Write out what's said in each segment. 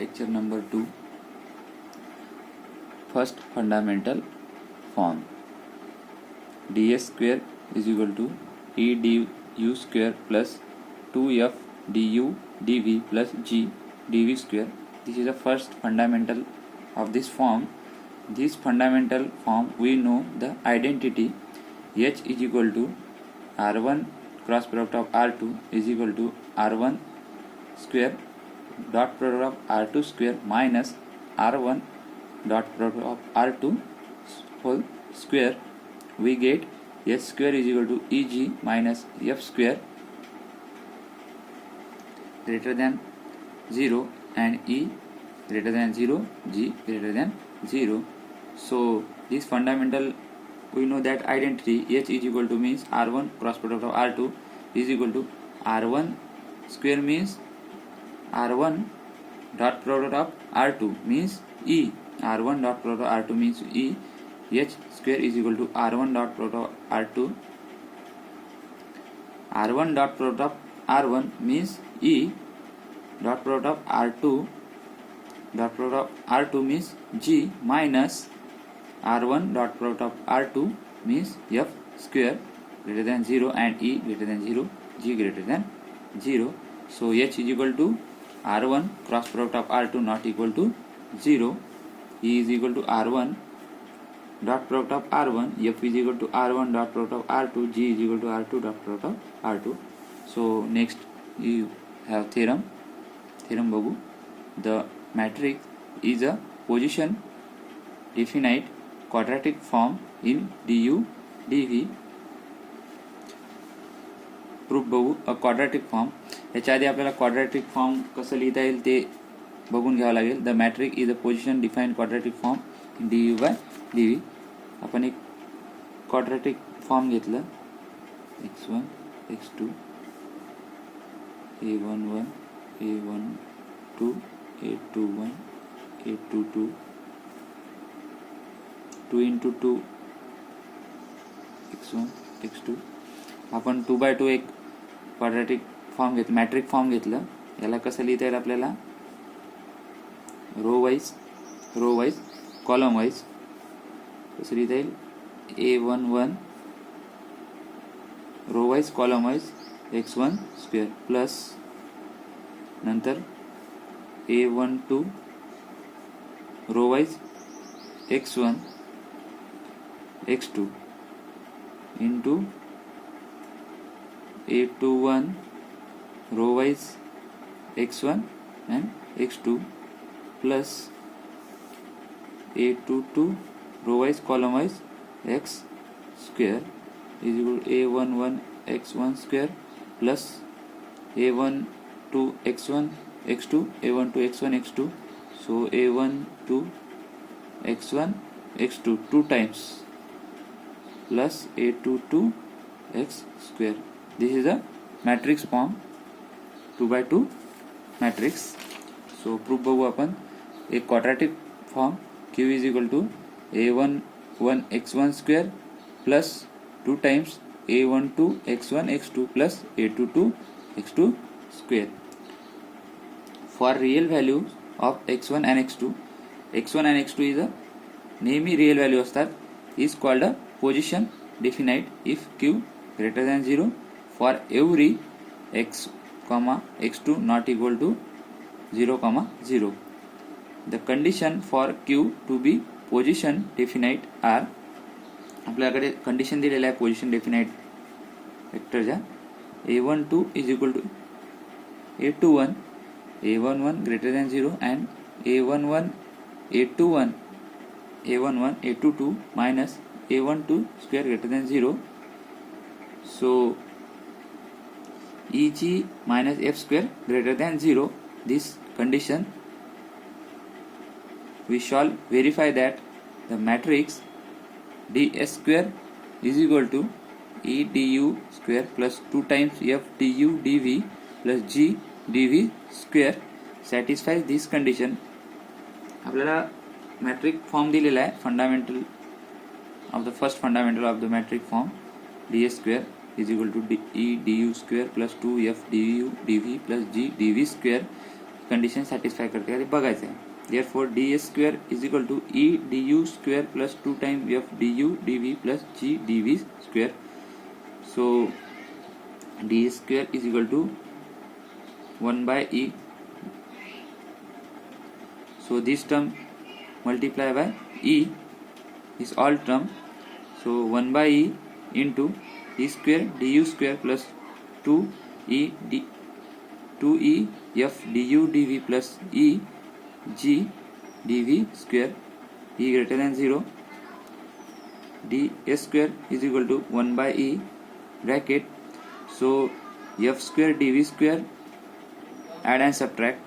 lecture number 2, first fundamental form. ds square is equal to e du square plus 2f du dv plus g dv square. This is the first fundamental of this form. This fundamental form we know the identity h is equal to r1 cross product of r2 is equal to r1 square dot product of r2 square minus r1 dot product of r2 whole square. We get h square is equal to eg minus f square greater than 0 and e greater than 0, g greater than 0. So this fundamental we know that identity h is equal to means r1 cross product of r2 is equal to r1 square means r1 dot product of r2 means e, r1 dot product of r2 means e, h square is equal to r1 dot product of r2, r1 dot product of r1 means e dot product of r2 dot product of r2 means g minus r1 dot product of r2 means f square greater than 0 and e greater than 0, g greater than 0. So h is equal to r1 cross product of r2 not equal to 0, e is equal to r1 dot product of r1, f is equal to r1 dot product of r2, g is equal to r2 dot product of r2. So next you have theorem बघू. The matrix is a position definite quadratic form in du dv. Proof बघू. अ quadratic form. याच्या आधी आपल्याला quadratic form कसं लिहिता येईल ते बघून घ्यावं लागेल. The metric is a position define quadratic form in D U by D V. आपण एक क्वाड्रॅटिक फॉर्म घेतलं. x1 x2 a11 a12 a21 a22 2 into 2 x1 x2. आपण 2x2 एक क्वाड्रॅटिक फॉर्म घेतलं, मॅट्रिक फॉर्म घेतलं. याला कसं लिहिता येईल आपल्याला रो वाईज कॉलम वाईज कसं लिहिता येईल a11 row wise column wise x1 square plus नंतर a12 row wise x1 x2 into a21 row wise x1 and x2 plus a22 row wise column wise x square is equal to a11 x1 square plus a12 x1 x2 a12 x1 x2. So a12 x1 x2 2 times plus a22 x square. This is a matrix form 2x2 matrix. So proof बघू आपण. एक quadratic form q is equal to a11 x1 square plus 2 times a12 x1 x2 plus a22 x2 square. For real values of x1 and x2, x1 and x2 is a नेहमी real value असतात. is called a position definite if q greater than 0 for every x comma x2 not equal to 0 comma 0. The condition for q to be position definite are आपल्याकडे condition दिलेलं आहे position definite वेक्टरच्या a12 is equal to a21 a11 greater than 0 and a11 a21 a11 a22 minus a12 square greater than 0. So eg minus f square greater than 0. This condition we shall verify that the matrix ds square is equal to e du square plus 2 times f du dv plus g dv square satisfies this condition. आपल्याला metric form दिलेला आहे. Fundamental of the first fundamental of the metric form ds square is equal to e du square plus 2f du dv plus g dv square condition satisfy करते का ते बघायचं आहे. Therefore ds square is equal to e du square plus 2 time f du dv plus g dv square. So ds square is equal to 1 by e. So this term multiply by e is all term. So 1 by e into e square du square plus 2e f du dv plus e g dv square e greater than 0. ds square is equal to 1 by e bracket. So f square dv square add and subtract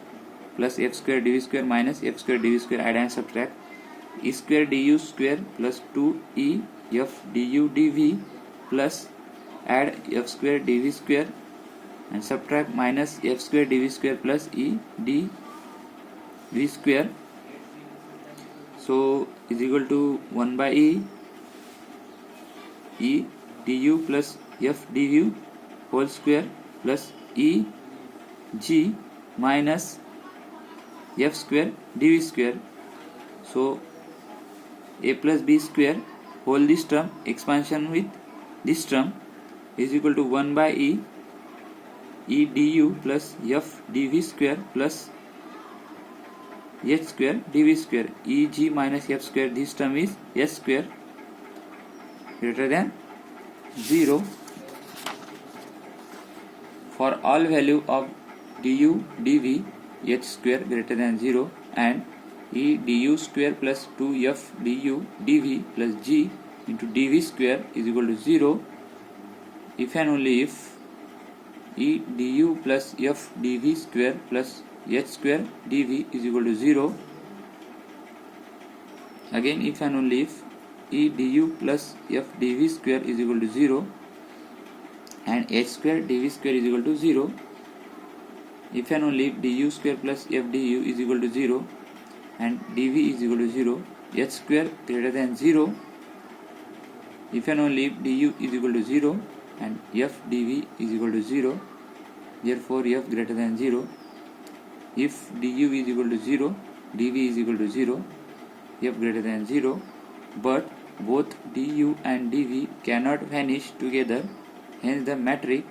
plus f square dv square minus f square dv square add and subtract e square du square plus 2e f du dv plus add f square dv square and subtract minus f square dv square plus e dv square. So is equal to 1 by e du plus f du whole square plus e g minus f square dv square. So a plus b square whole this term expansion with this term is equal to 1 by e du plus f dv square plus h square dv square. E g minus f square, this term is s square greater than 0 for all value of du dv h square greater than 0 and e du square plus 2f du dv plus g into dv square is equal to 0 if and only if e du plus f dv square plus h square dv is equal to 0. Again if and only if e du plus f dv square is equal to 0 and h square dv square is equal to 0. If and only if du square plus f du is equal to 0 and dv is equal to 0, h square greater than 0. If and only if du is equal to 0 and f dv is equal to 0, therefore f greater than 0. If du is equal to 0, dv is equal to 0, f greater than 0, but both du and dv cannot vanish together, hence the matrix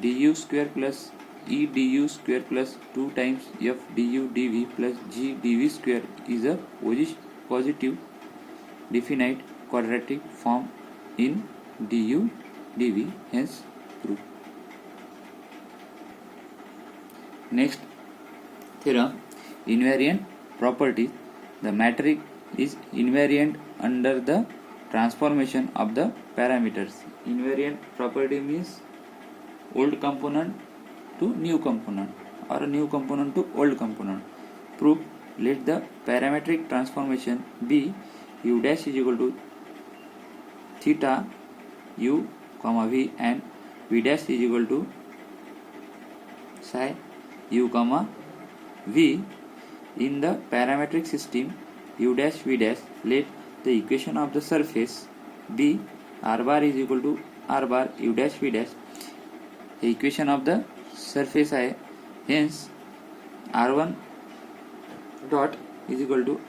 du square plus e du square plus 2 times f du dv plus g dv square is a positive definite quadratic form in du dv, hence true. Next theorem, invariant property. The matrix is invariant under the transformation of the parameters. Invariant property means old component to new component or a new component to old component. Proof, let the parametric transformation be u dash is equal to theta u comma v and v dash is equal to psi u comma v. In the parametric system u dash v dash, let the equation of the surface be r bar is equal to r bar u dash v dash. The equation of the surface है, hence r1 dot is equal to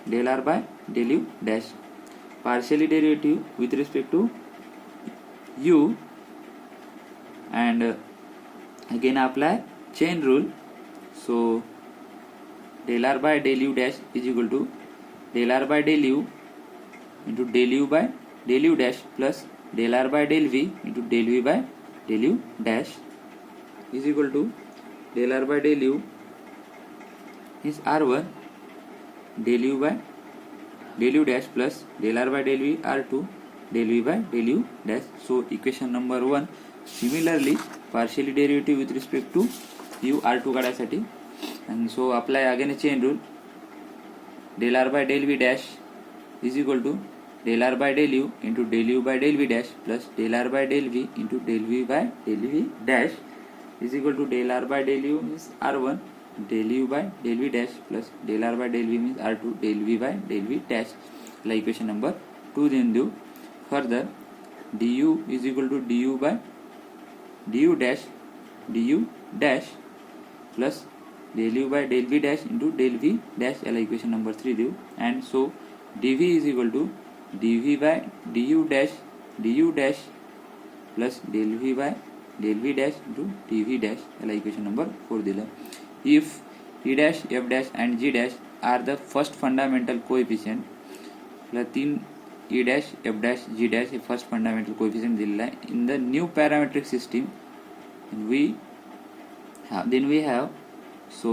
del r by del u dash. Partially derivative with respect to u and again apply chain rule. So del r by del u dash is equal to del r by del u into del u by del u dash plus del r by del v into del v by del u dash is equal to del r by del u is r1 del u by del u dash plus del r by del v r2 del v by del u dash. So equation number 1. Similarly partially derivative with respect to u r2 काढायसाठी and so apply again a chain rule. Del r by del v dash is equal to del r by del u into del u by del v dash plus del r by del v into del v by del v dash is equal to del r by del u means r1 del u by del v dash plus del r by del v means r2 del v by del v dash. Like equation number 2 then do. Further du is equal to du by du dash plus del u by del v dash into del v dash याला equation number 3 देऊ. And so dv is equal to dv by du dash plus del v by del v dash into dv dash याला equation number 4 दिलं. If e dash f dash and g dash are the first fundamental coefficient, आपल्याला 3 e dash f dash g dash हे first fundamental coefficient दिलेला आहे in the new parametric system. then we have so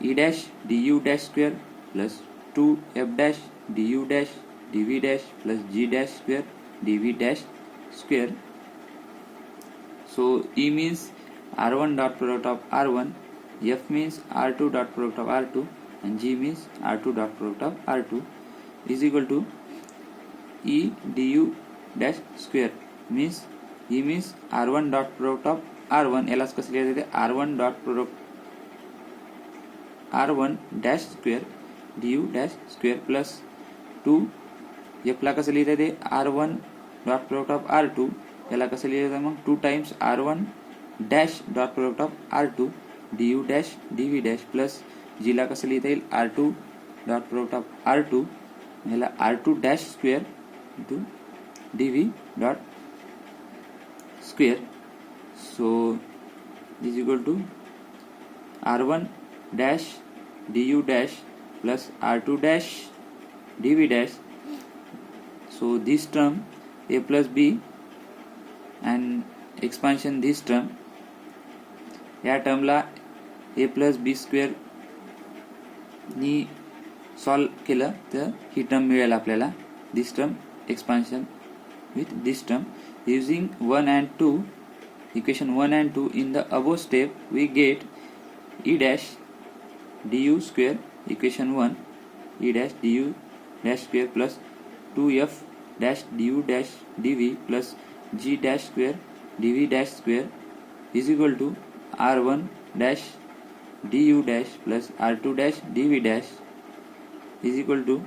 e dash du dash square plus 2 f dash du dash dv dash plus g dash square dv dash square. So e means r1 dot product of r1, f means r2 dot product of r2 and g means r2 dot product of r2 is equal to e du dash square means e means r1 dot product of r1 यालाच कसं लिहायचं ते r1 dot product r1 dash square du dash square plus 2 f ला कसं लिहिता ते r1 dot product of r2 याला कसं लिहायचं मग 2 times r1 dash dot product of r2 du dash dv dash plus g ला कसं लिहिता येईल r2 dot product of r2 याला r2 dash square into dv dot square. So this is equal to r1 dash du dash plus r2 dash dv dash. So this term a plus b and expansion this term, या टर्मला a plus b square knee solve केलं तर ही term मिळेल आपल्याला. This term expansion with this term using 1 and 2 equation 1 and 2 in the above step we get e dash du square equation 1 e dash du dash square plus 2f dash du dash dv plus g dash square dv dash square is equal to r1 dash du dash plus r2 dash dv dash is equal to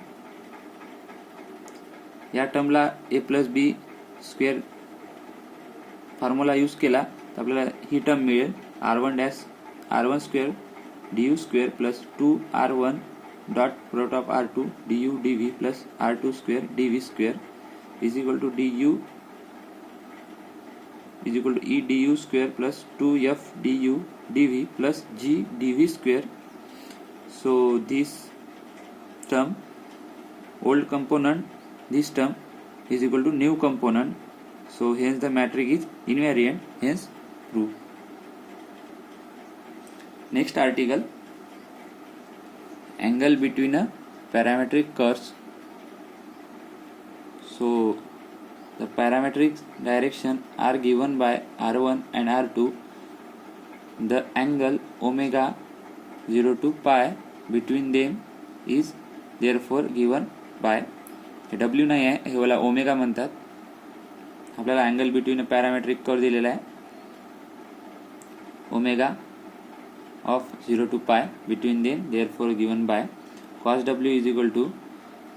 या टर्मला a plus b square formula use केला तर आपल्याला ही term मिळेल r1 square du square plus 2r1 dot product of r2 du dv plus r2 square dv square is equal to du is equal to e du square plus 2f du dv plus g dv square. So this term old component this term is equal to new component, so hence the matrix is invariant, hence true. Next article, angle between a parametric curves. So the parametric direction are given by r1 and r2. The angle omega 0 to pi between them is therefore given by, हे W नाही आहे, हे वाला omega म्हणतात. आपल्याला angle between parametric curve दिलेला आहे omega of 0 to pi between them therefore given by cos w is equal to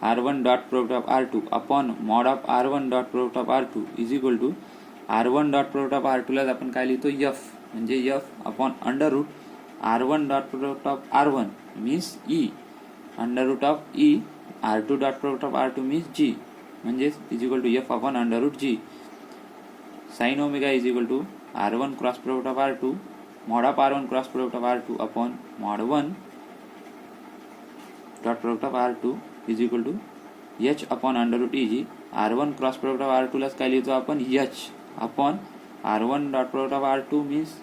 r1 dot product of r2 upon mod of r1 dot product of r2 is equal to r1 dot product of r2 ला आपण काय लिहितो f म्हणजे f upon under root r1 dot product of r1 means e under root of e r2 dot product of r2 means g म्हणजेच is equal to f upon under root g. sin omega is equal to r1 cross product of r2 mod of r1 cross product of r2 upon mod 1 dot product of r2 is equal to h upon under root eg. r1 cross product of r2 लाच काय लिहितो आपण h upon r1 dot product of r2 means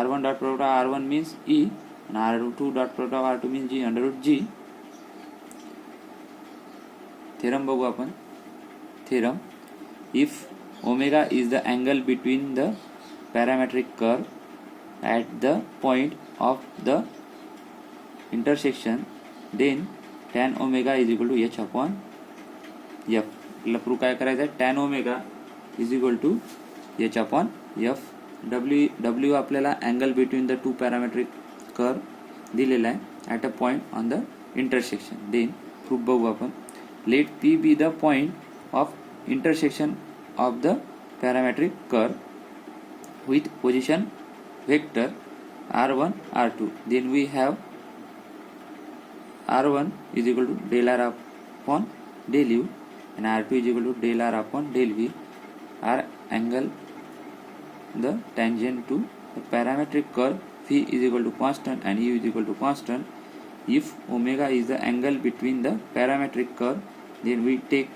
r1 dot product of r1 means e and r2 dot product of r2 means g under root g. Theorem बघू आपण. Theorem, if omega is the angle between the parametric curve at the point of the intersection then tan omega is equal to H upon F. आपल्याला prove काय करायचं आहे, tan omega is equal to H upon F. W आपल्याला angle between the two parametric curve दिलेला आहे at a point on the intersection. Then proof बघू आपण. Let P be the point of intersection of the parametric curve with position vector R1 R2. Then we have R1 is equal to del R upon del U, and R2 is equal to del R upon del V are angle the tangent to the parametric curve. Phi is equal to constant and U is equal to constant. If omega is the angle between the parametric curve, then we take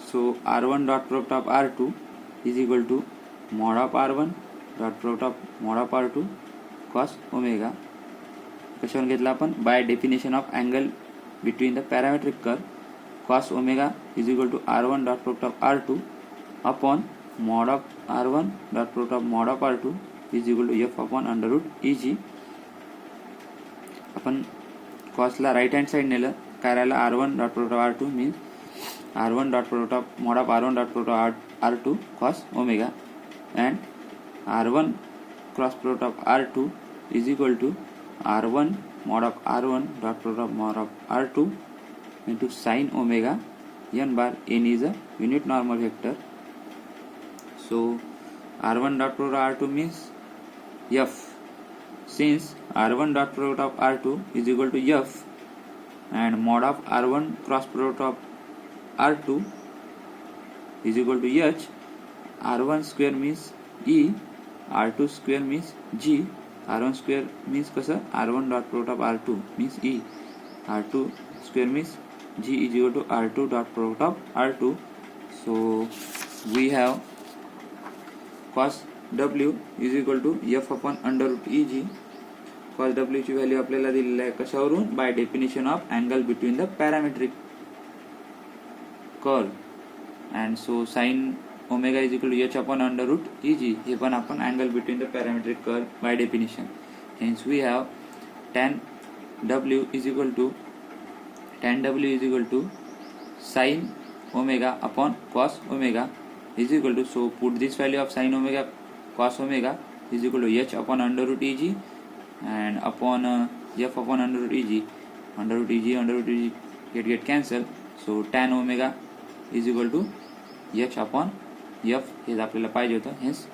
so R1 dot product of R2 is equal to mod of R1 dot product of mod of R2 cos omega. कशावर घेतला आपण bye definition of angle between the parametric curve cos omega is equal to R1 dot product of R2 upon mod of R1 dot product of mod of R2 is equal to F upon under root EG. आपण कॉसला right hand side नेलं काय राहिलं R1 dot product of R2 means R1 dot product of mod of R1 dot product of R2 cos omega, and R1 cross product of R2 is equal to R1 mod of R1 dot product of mod of R2 into sin omega n bar. N is a unit normal vector. So R1 dot product of R2 means F. Since R1 dot product of R2 is equal to F and mod of R1 cross product of R2 is equal to H, R1 square means E, R2 square means G, R1 square means कसं R1 dot product of R2 means E, R2 square means G is equal to R2 dot product of R2. So we have cos W is equal to F upon under root EG. cos W ची value आपल्याला दिलेली आहे कशावरून by definition of angle between the parametric curve, and so sine omega is equal to H upon under root EG. हे पण आपण angle between the parametric curve by definition. Hence we have tan W is equal to sin omega upon cos omega is equal to, so put this value of sin omega cos omega is equal to H upon under root EG and upon F upon under root EG. Under root EG get cancel, so tan omega is equal to H upon F. हे आपल्याला पाहिजे होतं. हेच